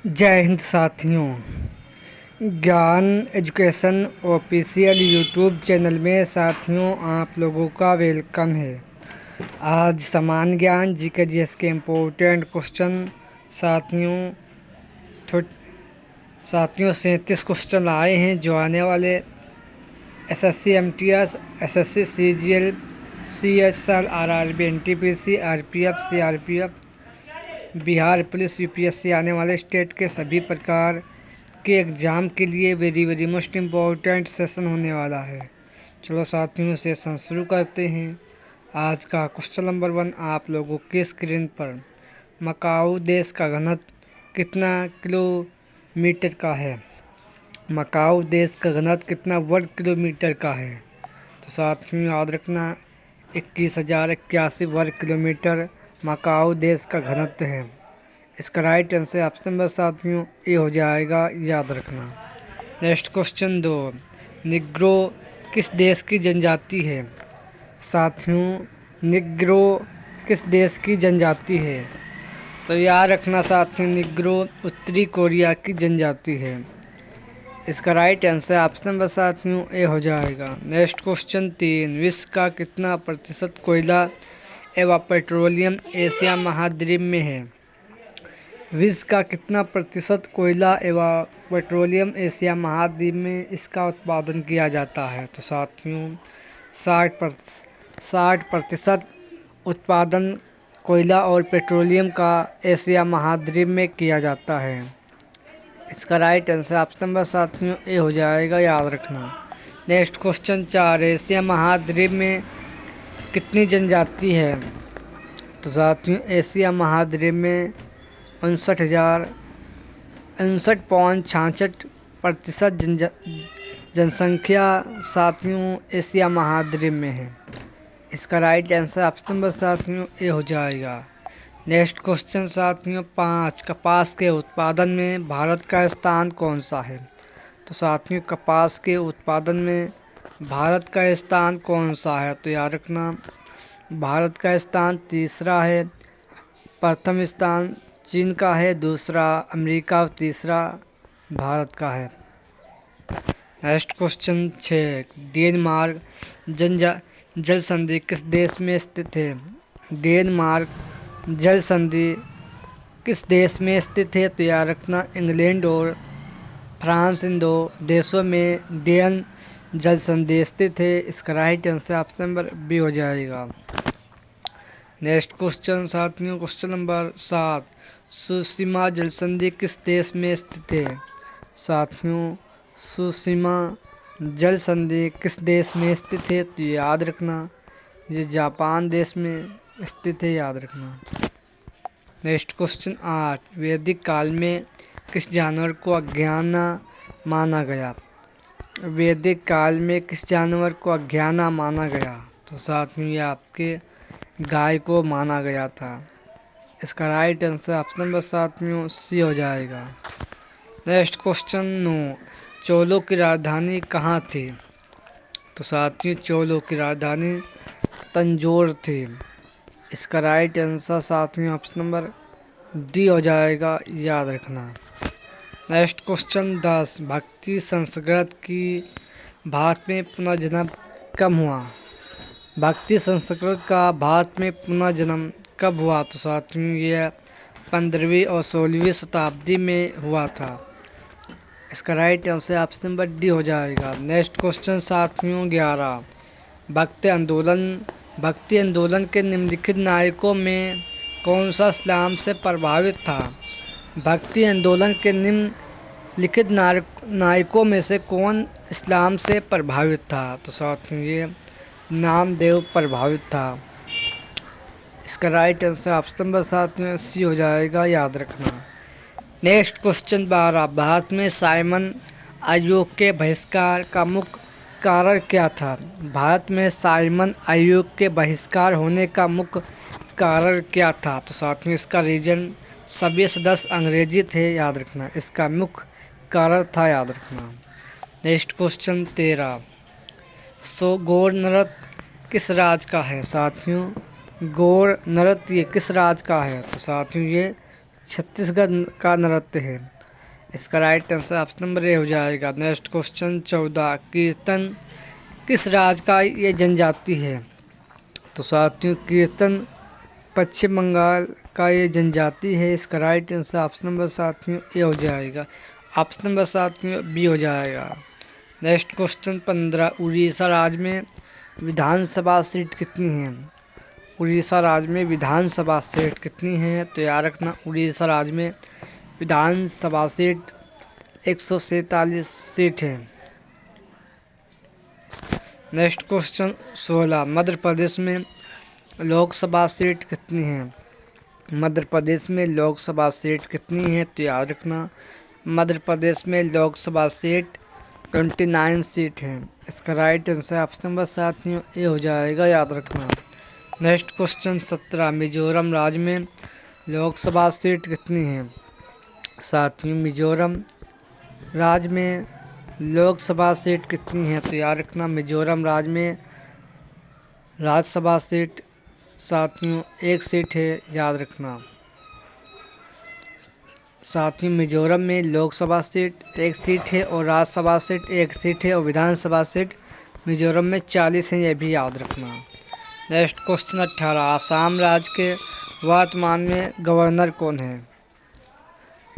जय हिंद साथियों। ज्ञान एजुकेशन ऑफिशियल यूट्यूब चैनल में साथियों आप लोगों का वेलकम है। आज समान ज्ञान जीके जीएस के इम्पोर्टेंट क्वेश्चन साथियों 37 क्वेश्चन आए हैं जो आने वाले SSC MTS, SSC CGL, CHSL, RRB, NTPC, RPF, CRPF, Bihar police, UPSC आने वाले स्टेट के सभी प्रकार के एग्ज़ाम के लिए वेरी मोस्ट इम्पोर्टेंट सेशन होने वाला है। चलो साथियों सेशन शुरू करते हैं। आज का क्वेश्चन नंबर 1 आप लोगों के स्क्रीन पर मकाऊ देश का घनत्व कितना किलोमीटर का है। मकाऊ देश का घनत्व कितना वर्ग किलोमीटर का है। तो साथियों याद रखना 21,081 वर्ग किलोमीटर मकाऊ देश का घनत्व है। इसका राइट आंसर ऑप्शन नंबर साथियों ए हो जाएगा, याद रखना। नेक्स्ट क्वेश्चन 2 निग्रो किस देश की जनजाति है। साथियों निग्रो किस देश की जनजाति है। तो याद रखना साथियों निग्रो उत्तरी कोरिया की जनजाति है। इसका राइट आंसर ऑप्शन नंबर साथियों ए हो जाएगा। नेक्स्ट क्वेश्चन 3 विश्व का कितना प्रतिशत कोयला एवं पेट्रोलियम एशिया महाद्वीप में है। विश्व का कितना प्रतिशत कोयला एवं पेट्रोलियम एशिया महाद्वीप में इसका उत्पादन किया जाता है। तो साथियों 60% उत्पादन कोयला और पेट्रोलियम का एशिया महाद्वीप में किया जाता है। इसका राइट आंसर ऑप्शन नंबर साथियों ए हो जाएगा, याद रखना। नेक्स्ट क्वेश्चन 4 एशिया महाद्वीप में कितनी जनजाति है। तो साथियों एशिया महाद्वीप में 59.66% जनसंख्या साथियों एशिया महाद्वीप में है। इसका राइट आंसर ऑप्शन नंबर साथियों ए हो जाएगा। नेक्स्ट क्वेश्चन साथियों 5 कपास के उत्पादन में भारत का स्थान कौन सा है। तो साथियों कपास के उत्पादन में भारत का स्थान कौन सा है। तो याद रखना भारत का स्थान तीसरा है। प्रथम स्थान चीन का है, दूसरा अमेरिका और तीसरा भारत का है। नेक्स्ट क्वेश्चन 6 डेनमार्क जल संधि किस देश में स्थित है। डेनमार्क जल संधि किस देश में स्थित है। तो याद रखना इंग्लैंड और फ्रांस इन दो देशों में डेन जल संधि स्थित है। इसका right answer option number B हो जाएगा। नेक्स्ट क्वेश्चन साथियों क्वेश्चन नंबर 7 सुसीमा जल संधि किस देश में स्थित है। साथियों सुसीमा जल संधि किस देश में स्थित है। तो याद रखना ये जापान देश में स्थित है, याद रखना। नेक्स्ट क्वेश्चन 8 वैदिक काल में किस जानवर को अज्ञाना माना गया। वैदिक काल में किस जानवर को अज्ञाना माना गया। तो साथियों ये आपके गाय को माना गया था। इसका राइट आंसर ऑप्शन नंबर साथियों सी हो जाएगा। नेक्स्ट क्वेश्चन 9 चोलों की राजधानी कहाँ थी। तो साथियों चोलों की राजधानी तंजौर थी। इसका राइट आंसर साथियों ऑप्शन नंबर डी हो जाएगा, याद रखना। नेक्स्ट क्वेश्चन 10 भक्ति संस्कृत की भारत में पुनर्जन्म कब हुआ। भक्ति संस्कृत का भारत में पुनर्जन्म कब हुआ। तो साथियों ये 15वीं और 16वीं शताब्दी में हुआ था। इसका right answer option number D हो जाएगा। नेक्स्ट क्वेश्चन साथियों 11 भक्ति आंदोलन के निम्नलिखित नायकों में कौन सा इस्लाम से प्रभावित था। भक्ति आंदोलन के निम्नलिखित नायकों में से कौन इस्लाम से प्रभावित था। तो साथियों ये नामदेव प्रभावित था। इसका राइट आंसर ऑप्शन नंबर साथियों सी हो जाएगा, याद रखना। नेक्स्ट क्वेश्चन 12 भारत में साइमन आयोग के बहिष्कार का मुख्य कारण क्या था। भारत में साइमन आयोग के बहिष्कार होने का मुख्य कारण क्या था। तो साथियों इसका रीजन सभी सदस्य अंग्रेजी थे, याद रखना। इसका मुख्य कारण था, याद रखना। नेक्स्ट क्वेश्चन 13 गौर नृत्य किस राज्य का है। साथियों गौर नृत्य किस राज्य का है। तो साथियों ये छत्तीसगढ़ का नृत्य है। इसका राइट आंसर ऑप्शन नंबर ए हो जाएगा। नेक्स्ट क्वेश्चन 14, कीर्तन किस राज्य का ये जनजाति है? तो साथियों कीर्तन पश्चिम बंगाल का ये जनजाति है। इसका राइट आंसर ऑप्शन नंबर साथियों ए हो जाएगा। ऑप्शन नंबर साथियों बी हो जाएगा। नेक्स्ट क्वेश्चन 15, उड़ीसा राज्य में विधानसभा सीट कितनी है? उड़ीसा राज्य में विधानसभा सीट कितनी है? तो याद रखना उड़ीसा राज्य में विधानसभा सीट 147 सीट है। नेक्स्ट क्वेश्चन 16, मध्य प्रदेश में लोकसभा सीट कितनी है? मध्य प्रदेश में लोकसभा सीट कितनी है? तो याद रखना मध्य प्रदेश में लोकसभा सीट 29 सीट है। इसका राइट आंसर ऑप्शन नंबर साथियों ए हो जाएगा, याद रखना। नेक्स्ट क्वेश्चन 17, मिजोरम राज्य में लोकसभा सीट कितनी है? साथियों मिजोरम राज्य में लोकसभा सीट कितनी है? तो याद रखना मिजोरम राज्य में राज्यसभा सीट साथियों 1 सीट है, याद रखना। साथियों मिजोरम में लोकसभा सीट 1 सीट है और राज्यसभा सीट 1 सीट है और विधानसभा सीट मिजोरम में 40 है, यह भी याद रखना। नेक्स्ट क्वेश्चन 18, आसाम राज्य के वर्तमान में गवर्नर कौन है?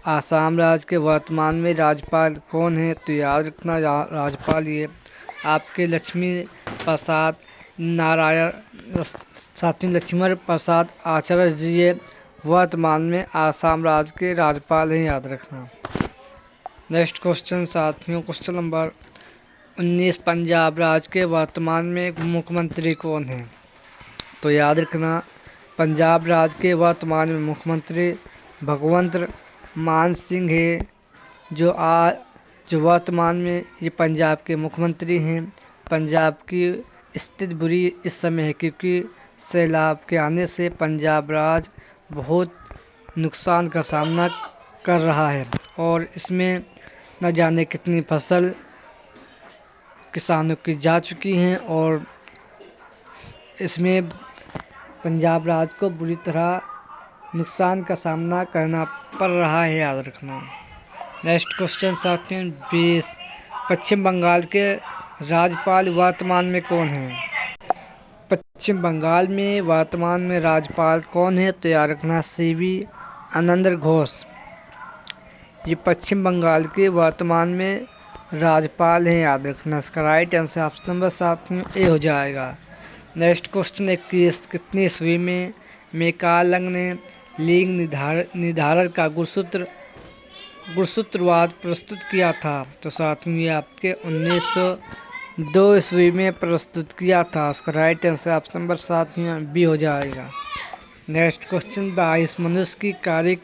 आसाम राज्य के वर्तमान में राज्यपाल कौन है? तो याद रखना राज्यपाल ये आपके लक्ष्मी प्रसाद नारायण साथियों लक्ष्मण प्रसाद आचार्य जी ये वर्तमान में आसाम राज्य के राज्यपाल हैं, याद रखना। नेक्स्ट क्वेश्चन साथियों क्वेश्चन नंबर 19, पंजाब राज्य के वर्तमान में मुख्यमंत्री कौन है? तो याद रखना पंजाब राज्य के वर्तमान में मुख्यमंत्री भगवंत मान सिंह है, जो वर्तमान में ये पंजाब के मुख्यमंत्री हैं। पंजाब की स्थिति बुरी इस समय है क्योंकि सैलाब के आने से पंजाब राज्य बहुत नुकसान का सामना कर रहा है और इसमें न जाने कितनी फसल किसानों की जा चुकी हैं और इसमें पंजाब राज्य को बुरी तरह नुकसान का सामना करना पड़ रहा है, याद रखना। नेक्स्ट क्वेश्चन साथियों 20, पश्चिम बंगाल के राज्यपाल वर्तमान में कौन है? पश्चिम बंगाल में वर्तमान में राज्यपाल कौन है? तो याद रखना सीवी आनंद घोष ये पश्चिम बंगाल के वर्तमान में राज्यपाल हैं, याद रखना। इसका राइट आंसर ऑप्शन नंबर साथियों ए हो जाएगा। नेक्स्ट क्वेश्चन 21, कितनी ईस्वी में मैकालंग ने लिंग निर्धारण का गुणसूत्रवाद प्रस्तुत किया था? तो साथियों ये आपके 1902 ईस्वी में प्रस्तुत किया था। इसका राइट आंसर ऑप्शन नंबर साथियों बी हो जाएगा। नेक्स्ट क्वेश्चन 22, मनुष्य की कार्य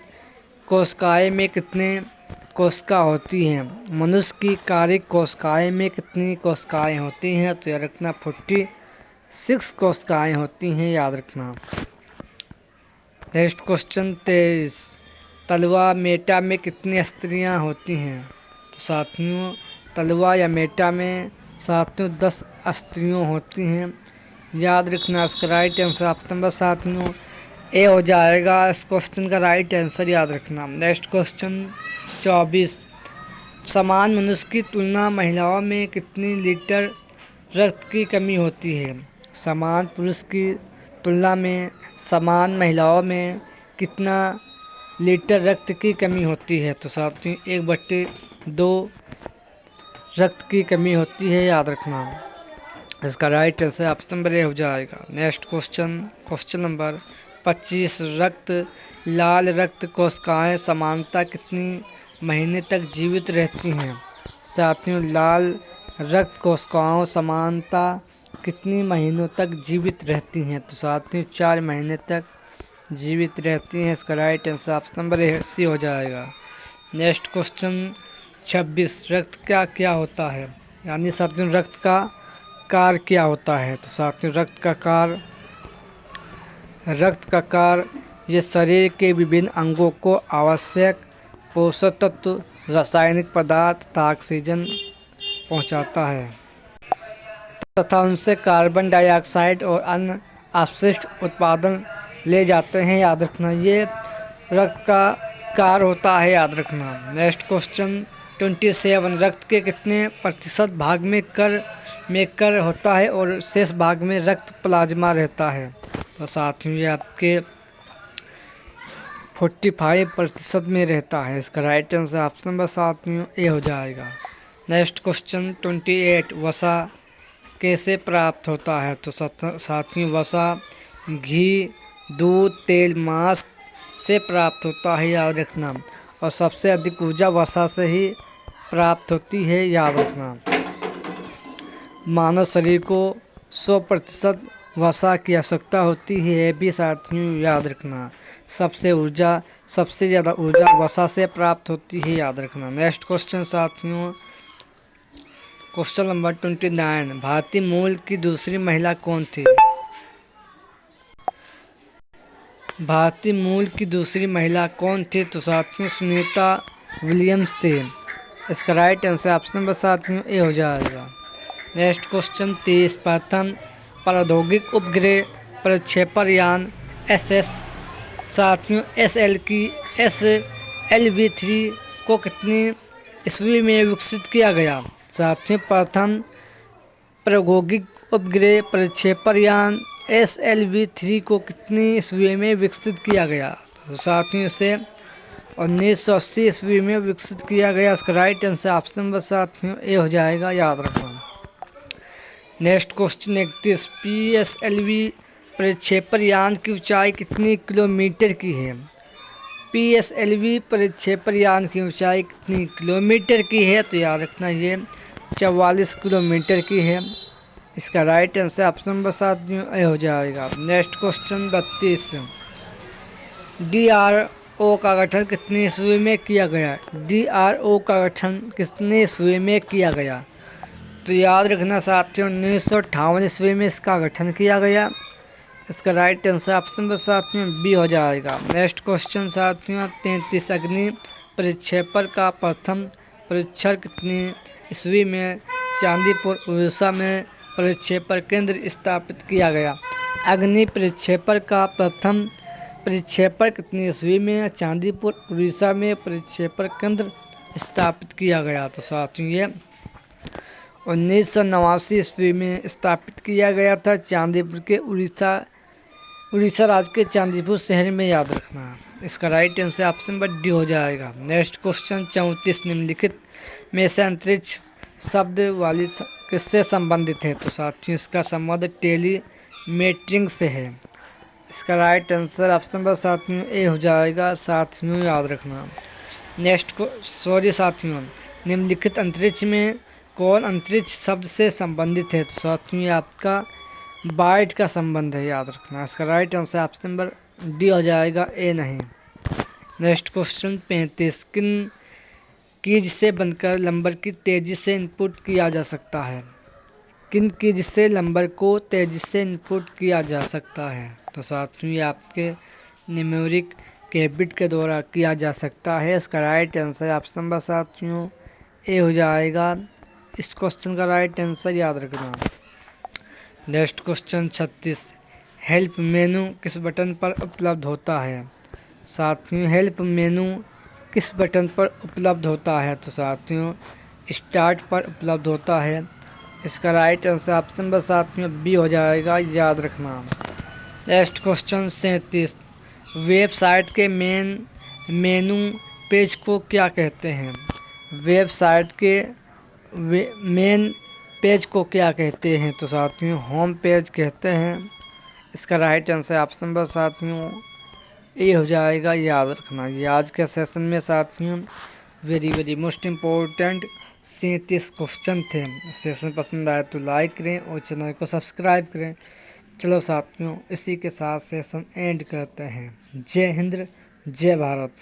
कोशिकाएं में कितने कोशिका होती हैं? मनुष्य की कार्य कोशिकाएं में कितनी कोशिकाएं होती हैं? तो याद रखना 46 कोशिकाएं होती हैं, याद रखना। नेक्स्ट क्वेश्चन 23, तलवा मेटा में कितनी स्त्रियां होती हैं? तो साथियों तलवा या मेटा में साथियों 10 स्त्रियां होती हैं, याद रखना। इसका राइट आंसर ऑप्शन नंबर साथियों ए हो जाएगा। इस क्वेश्चन का राइट आंसर याद रखना। नेक्स्ट क्वेश्चन 24, समान मनुष्य की तुलना महिलाओं में कितनी लीटर रक्त की कमी होती है? समान पुरुष की तुलना में समान महिलाओं में कितना लीटर रक्त की कमी होती है? तो साथियों 1/2 रक्त की कमी होती है, याद रखना। इसका राइट आंसर ऑप्शन नंबर ए हो जाएगा। नेक्स्ट क्वेश्चन नंबर 25, लाल रक्त कोशिकाएं समानता कितनी महीने तक जीवित रहती हैं? साथियों लाल रक्त कोशिकाओं समानता कितनी महीनों तक जीवित रहती हैं? तो साथियों 4 महीने तक जीवित रहती हैं। इसका right answer option number A C हो जाएगा। नेक्स्ट क्वेश्चन 26, रक्त क्या होता है? यानी साथियों रक्त का कार्य क्या होता है? तो साथियों रक्त का कार्य ये शरीर के विभिन्न अंगों को आवश्यक पोषक तत्व, रासायनिक पदार्थ तथा ऑक्सीजन पहुंचाता है तथा उनसे कार्बन डाइऑक्साइड और अन्य अपशिष्ट उत्पादन ले जाते हैं, याद रखना। ये रक्त का कार होता है, याद रखना। नेक्स्ट क्वेश्चन 27 रक्त के कितने प्रतिशत भाग में कर होता है और शेष भाग में रक्त प्लाज्मा रहता है? तो साथियों ये आपके 45% में रहता है। इसका राइट आंसर ऑप्शन नंबर साथियों ए हो जाएगा। नेक्स्ट क्वेश्चन 28 वसा कैसे प्राप्त होता है? तो साथियों वसा घी, दूध, तेल, मांस से प्राप्त होता है, याद रखना। और सबसे अधिक ऊर्जा वसा से ही प्राप्त होती है, याद रखना। मानव शरीर को 100% वसा की आवश्यकता होती है, ये भी साथियों याद रखना। सबसे ज़्यादा ऊर्जा वसा से प्राप्त होती है, याद रखना। नेक्स्ट क्वेश्चन साथियों क्वेश्चन नंबर 29 भारतीय मूल की दूसरी महिला कौन थी? भारतीय मूल की दूसरी महिला कौन थी? तो साथियों सुनीता विलियम्स थी। इसका राइट आंसर ऑप्शन नंबर साथियों ए हो जाएगा। नेक्स्ट क्वेश्चन 30 प्रथम प्रौद्योगिक उपग्रह प्रक्षेपण यान SS साथियों SLV3 को कितनी ईस्वी में विकसित किया गया? साथियों प्रथम प्रौद्योगिक उपग्रह प्रक्षेपण यान SLV3 को कितनी ईस्वी में विकसित किया गया? तो साथियों इसे 1980 ईस्वी में विकसित किया गया। इसका राइट आंसर ऑप्शन नंबर साथियों ए हो जाएगा, याद रखना। नेक्स्ट क्वेश्चन 31 PSLV प्रक्षेपण यान की ऊंचाई कितनी किलोमीटर की है? PSLV प्रक्षेपण यान की ऊंचाई कितनी किलोमीटर की है? तो याद रखना ये 44 किलोमीटर की है। इसका राइट आंसर ऑप्शन नंबर साथियों ए हो जाएगा। नेक्स्ट क्वेश्चन 32 DRO का गठन कितनी ईस्वी में किया गया? DRO का गठन कितनी ईस्वी में किया गया? तो याद रखना साथियों 1958 ईस्वी में इसका गठन किया गया। इसका राइट आंसर ऑप्शन नंबर साथियों बी हो जाएगा। नेक्स्ट क्वेश्चन साथियों 33 अग्नि प्रक्षेपण का प्रथम परीक्षण कितनी ईस्वी में चांदीपुर उड़ीसा में प्रक्षेपण केंद्र स्थापित किया गया? अग्नि प्रक्षेपण का प्रथम प्रक्षेपण कितनी ईस्वी में चांदीपुर उड़ीसा में प्रक्षेपण केंद्र स्थापित किया गया? तो साथियों ये 1989 ईस्वी में स्थापित किया गया था चांदीपुर के उड़ीसा राज्य के चांदीपुर शहर में, याद रखना। इसका right answer option number D हो जाएगा। नेक्स्ट क्वेश्चन 34 निम्नलिखित में से अंतरिक्ष शब्द वाली किससे संबंधित है? तो साथियों इसका संबंध टेलीमेट्रिंग से है। इसका राइट आंसर ऑप्शन नंबर साथियों ए हो जाएगा, साथियों याद रखना। साथियों निम्नलिखित अंतरिक्ष में कौन अंतरिक्ष शब्द से संबंधित है? तो साथियों ये आपका बाइट का संबंध है, याद रखना। इसका right answer option number D हो जाएगा, ए नहीं। नेक्स्ट क्वेश्चन 35 किन कीज से बनकर नंबर की तेजी से इनपुट किया जा सकता है? किन कीज से नंबर को तेजी से इनपुट किया जा सकता है? तो साथियों ये आपके न्यूमेरिक कैबिट के द्वारा किया जा सकता है। इसका राइट आंसर ऑप्शन नंबर साथियों ए हो जाएगा। इस क्वेश्चन का राइट आंसर याद रखना। नेक्स्ट क्वेश्चन 36 हेल्प मेनू किस बटन पर उपलब्ध होता है? साथियों हेल्प मेनू किस बटन पर उपलब्ध होता है? तो साथियों स्टार्ट पर उपलब्ध होता है। इसका राइट आंसर ऑप्शन नंबर साथियों बी हो जाएगा, याद रखना। नेक्स्ट क्वेश्चन 37 वेबसाइट के मेनू पेज को क्या कहते हैं? वेबसाइट के मेन पेज को क्या कहते हैं? तो साथियों होम पेज कहते हैं। इसका राइट आंसर ऑप्शन नंबर साथियों ए हो जाएगा, याद रखना। ये आज के सेशन में साथियों वेरी मोस्ट इम्पोर्टेंट 37 क्वेश्चन थे। सेशन पसंद आए तो लाइक करें और चैनल को सब्सक्राइब करें। चलो साथियों इसी के साथ सेशन एंड करते हैं। जय हिंद, जय भारत।